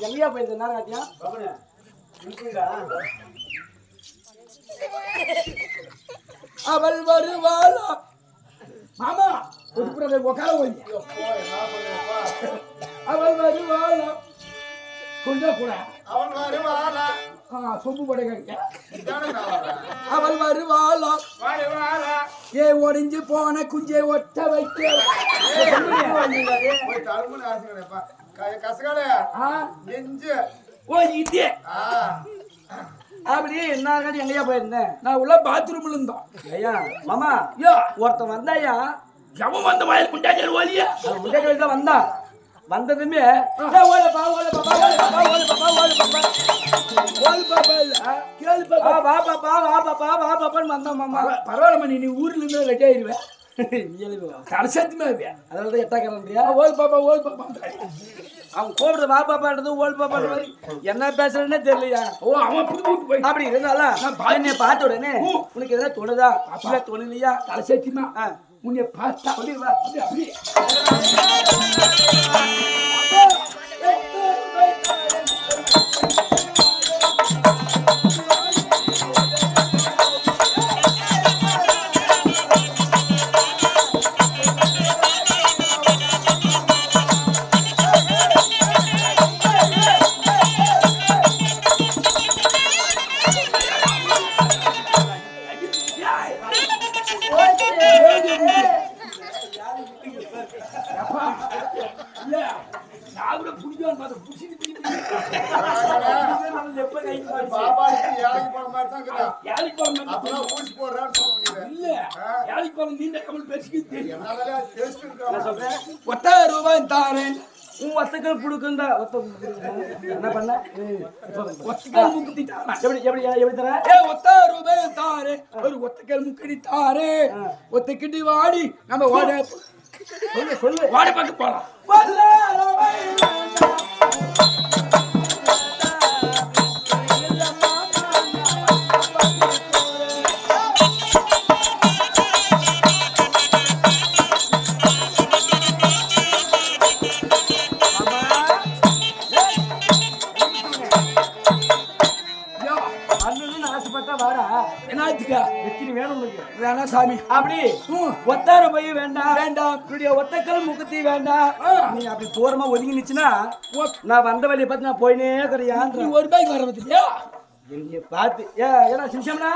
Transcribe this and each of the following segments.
எங்கயா போயிருந்த நேரம் அவள் வருவாளா மாமா உட்கார அவள் வருவாளா கொஞ்சம் கூட அவள் வருவாளா சொம்பு படைக்க அவள் வருவாளா ஏ ஒடிஞ்சு போன குஞ்சை ஒட்ட வைக்க அப்படி என்ன எங்கயா போயிருந்தேன் நான் உள்ள பாத்ரூம்ல இருந்தோம் ஐயா மாமா ஐயா ஒருத்தன் வந்தாயா எவன் வந்த வயல் குண்டாஜல் ஓலியா குண்டாஜல் தான் வந்தான் வந்ததுமே பரவாயில்ல நீ ஊர்ல இருந்து ரெடி ஆயிருவேன் அதனாலதான் எட்டாக்கறியா ஓல் பாப்பா ஓல் பாப்பா அவன் கூப்பிடுறது வா பாப்பான்றது ஓல் பாப்பான்ற மாதிரி என்ன பேசுறதுன்னே தெரியலையா ஓ அவன் அப்படி இருந்தாலும் என்னைய பார்த்த உடனே உனக்கு எதனா தொடுதா அப்படியே தொழிலையா தலை சேர்த்திமா உன்னை பார்த்தா சொல்லிடுவா அப்படி ₹1000 தாரேன் உன் ஒத்தக்கல் புடுக்குந்தா என்ன பண்ண ஒத்தக்கல் முக்குத்தி எப்படி தர ₹1000 தாரே ஒரு ஒத்தக்கல் முக்கடி தாரே ஒத்தக்கிட்டு வாடி நம்ம வாட சொல்லு வாட பார்க்க போலாம் வேணாம் சாமி அப்படி ₹1000 வேண்டாம் வேண்டாம் இப்படிய ஒத்தக்கல் முகத்தி வேண்டாம் நீ அப்படி தூரமா ஒதுங்கி நிச்சுனா நான் வந்த வழியை பார்த்து நான் போயினே கிடையாது ₹1 வர பத்தியா என்னைய பார்த்து ஏன்னா சிம்சம்னா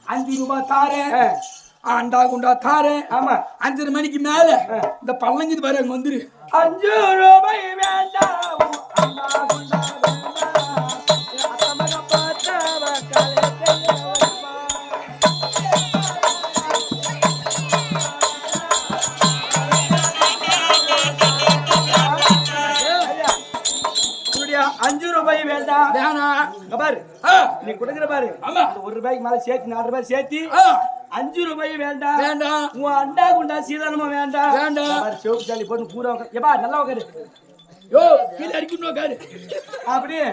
₹5 தாரேன் ஆண்டா குண்டா தாரேன் ஆமா 5:30 மணிக்கு மேல இந்த பள்ளங்கிது பாரு அங்க வந்துரு ₹5 வேண்டாம் ₹5 வேண்டாம் வேணாம் பாரு நீ கொடுக்குற பாரு ஆமா ₹1 மேல சேர்த்து ₹4 சேர்த்து ₹5 வேண்டாம் வேண்டாம் உன் அண்டா குண்டா சீதானமா வேண்டாம் வேண்டாம் சிவப்பு சாலி போட்டு பூரா எப்பா நல்லா உட்காரு யோ கீழே அடிக்கணும் உட்காரு அப்படியே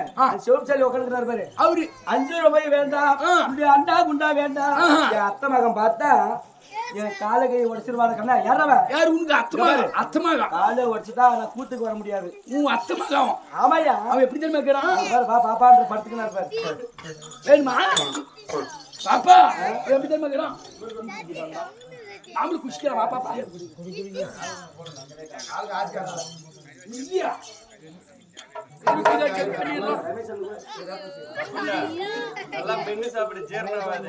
சிவப்பு சாலி உட்காந்துக்கிறாரு பாரு அவரு ₹5 வேண்டாம் இப்படி அண்டா குண்டா வேண்டாம் என் அத்தை மகன் பார்த்தா என் காலை கை உடச்சிருவாரு கண்ணா யாரவன் யாரு உனக்கு அத்தமாக காலை உடச்சுட்டா நான் கூத்துக்கு வர முடியாது உன் அத்தமாக ஆமாயா அவன் எப்படி தெரியுமா இருக்கிறான் பாப்பான்ற படுத்துக்கினார் பாரு வேணுமா பாப்பா எப்படி தெரியுமா இருக்கிறான் நாமளும் குஷிக்கலாம் வாப்பா பாரு இல்லையா எல்லாம் பெண்ணு சாப்பிடு ஜீரணமாது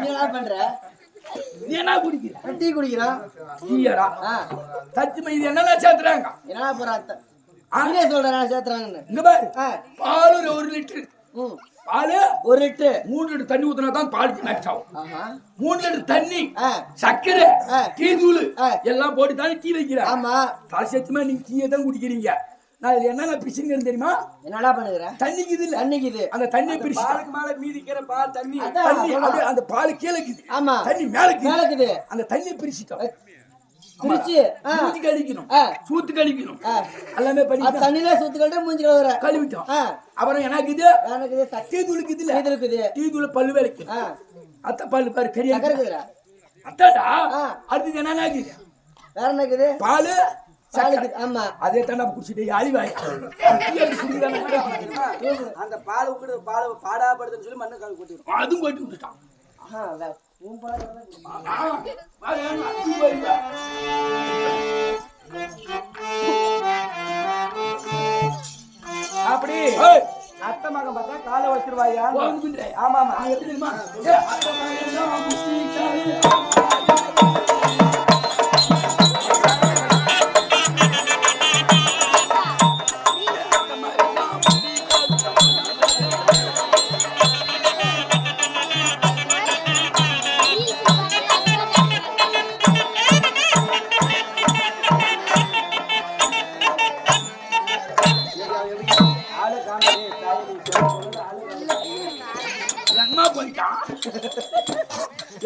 என்ன பண்ற? நீ என்ன குடிக்கிற? டீ குடிக்கிறான். டீயடா? தச்சு மை என்னென்ன சேர்த்துறாங்க? என்னடா போறாத்த? நீயே சொல்றா சேர்த்துறாங்கன்னு. இங்க பாரு. பால் 1 லிட்டர். பால் 1 லிட்டர். 3 லிட்டர் தண்ணி ஊத்துனா தான் பால் மேட்ச் ஆகும். 3 லிட்டர் தண்ணி, சக்கரை, டீ தூள் எல்லாம் போட்டு தான் டீ வைக்கிற. ஆமா. தாசத்துமா நீங்க டீயை தான் குடிக்கிறீங்க. நான் இது என்னென்ன பிரிச்சுங்கன்னு தெரியுமா? என்னடா பண்ணுகிற? தண்ணிக்கு இது தண்ணிக்கு இது. அந்த தண்ணியை பிரிச்சு பாலுக்கு மேல மீதிக்கிற பால் தண்ணி தண்ணி அப்படியே அந்த பால் கீழே இருக்குது. ஆமா. தண்ணி மேலக்கு மேலக்குது. அந்த தண்ணியை பிரிச்சுட்டோம். பிரிச்சு மூஞ்சி கழிக்கணும், சூத்து கழிக்கணும், எல்லாமே பண்ணி தண்ணியில சூத்து கழிட்டு மூஞ்சி கழுவுற கழுவிட்டோம். அப்புறம் எனக்கு இது டீ தூளுக்கு இதுல இருக்குது. டீ தூள் பல்லு வேலைக்கு அத்தை பல்லு பாரு பெரிய அத்தாடா. அடுத்தது என்ன ஆகுது? வேற என்ன இருக்குது? பாலு ஆமா. அதே தாண்டா குடிச்சிட்டு அழிவாய் அந்த பால் பாடாப்படுதுன்னு சொல்லி மண்ணு கால் கொட்டி அதுவும் கொட்டி விட்டுட்டான். அப்படி அத்தை மகன் பார்த்தா காலை வச்சிருவாயா? ஆமா ஆமா. தெரியுமா?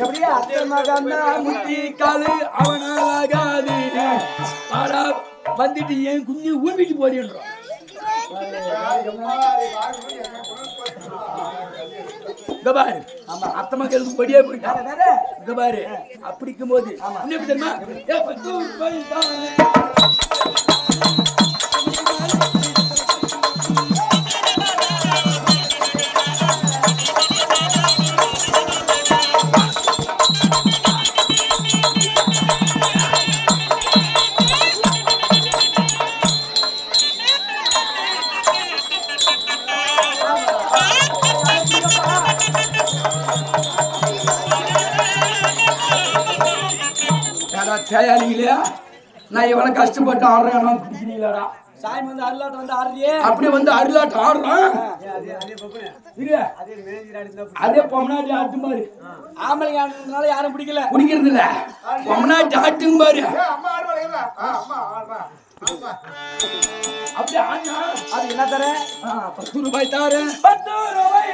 எப்படியா அத்தை மகன் முட்டி காலு அவனாகாது வந்துட்டு என் குஞ்சு ஊமிக்கு போடின்றோம். பாரு அத்தை மக்களுக்கு பொடியா போயிட்டான். பாரு அப்படிக்கும் போது என்ன தெரியுமா? தேயாளிங்களா நான் இவனை கஷ்டப்பட்டு ஆடுறேன் பிடிக்கிறீங்களாடா? சாமி வந்து அருளாட்டம் வந்து ஆடுறியே. அப்படியே வந்து அருளாட்டம் ஆடுறான். அதே பொம்மனாட்டி ஆட்டும் பாரு. ஆம்பளைங்க ஆடுறதுனால யாரும் பிடிக்கல, பிடிக்கிறது இல்ல. பொம்மனாட்டி ஆட்டும் பாரு. அப்படியே ஆனா அது என்ன தர? 10 ரூபாய் தாரு. 10 ரூபாய்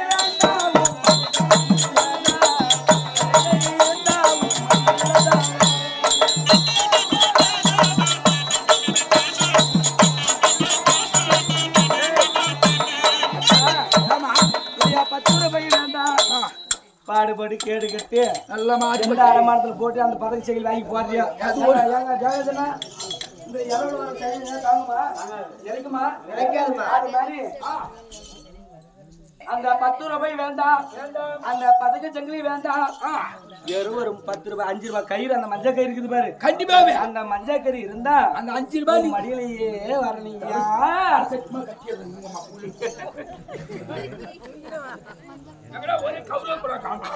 பாடுபடி கேடு கட்டு நல்ல மாடு அரைமாடத்துல போட்டு அந்த பதவி செயல் வாங்கி போடுறியா? இந்த இறக்குமா அது மாதிரி அந்த 10 ரூபாய் வேண்டாம், அந்த பதக்க சங்கிலி வேண்டாம். ஒரு 10 ரூபாய் 5 ரூபாய் கயிறு, அந்த மஞ்சள் கயிறு இருக்குது பாரு. கண்டிப்பாவே அந்த மஞ்சள் கயிறு இருந்தா அந்த 5 ரூபாய் மடியிலேயே வரலையா? ஒரே கவுல கூட காணோம்.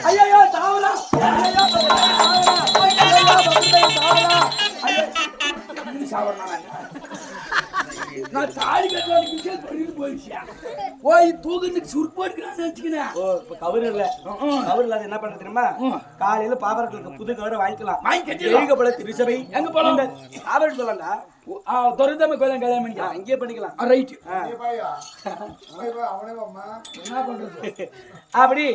ஐயோ தாவரா, ஐயோ நான் தாலி கட்டலான்னு கிச்சல் பண்ணிட்டு போயிடுச்சியா போய் தூக்குறதுக்கு சுருக்கு போட்டுக்கிறான்னு நினைச்சுக்கிறேன் ஓ இப்ப கவர் இல்ல கவர் இல்லாத என்ன பண்றது தெரியுமா காலையில பாபர்களுக்கு புது கவரை வாங்கிக்கலாம் வாங்கி கட்டிடலாம். எங்க போல திருச்சபை எங்க போலாம்? பாபர் சொல்லலாம்டா துரதாம கோயிலும் கல்யாணம் பண்ணிக்கலாம் அங்கேயே பண்ணிக்கலாம் ரைட்டு அப்படி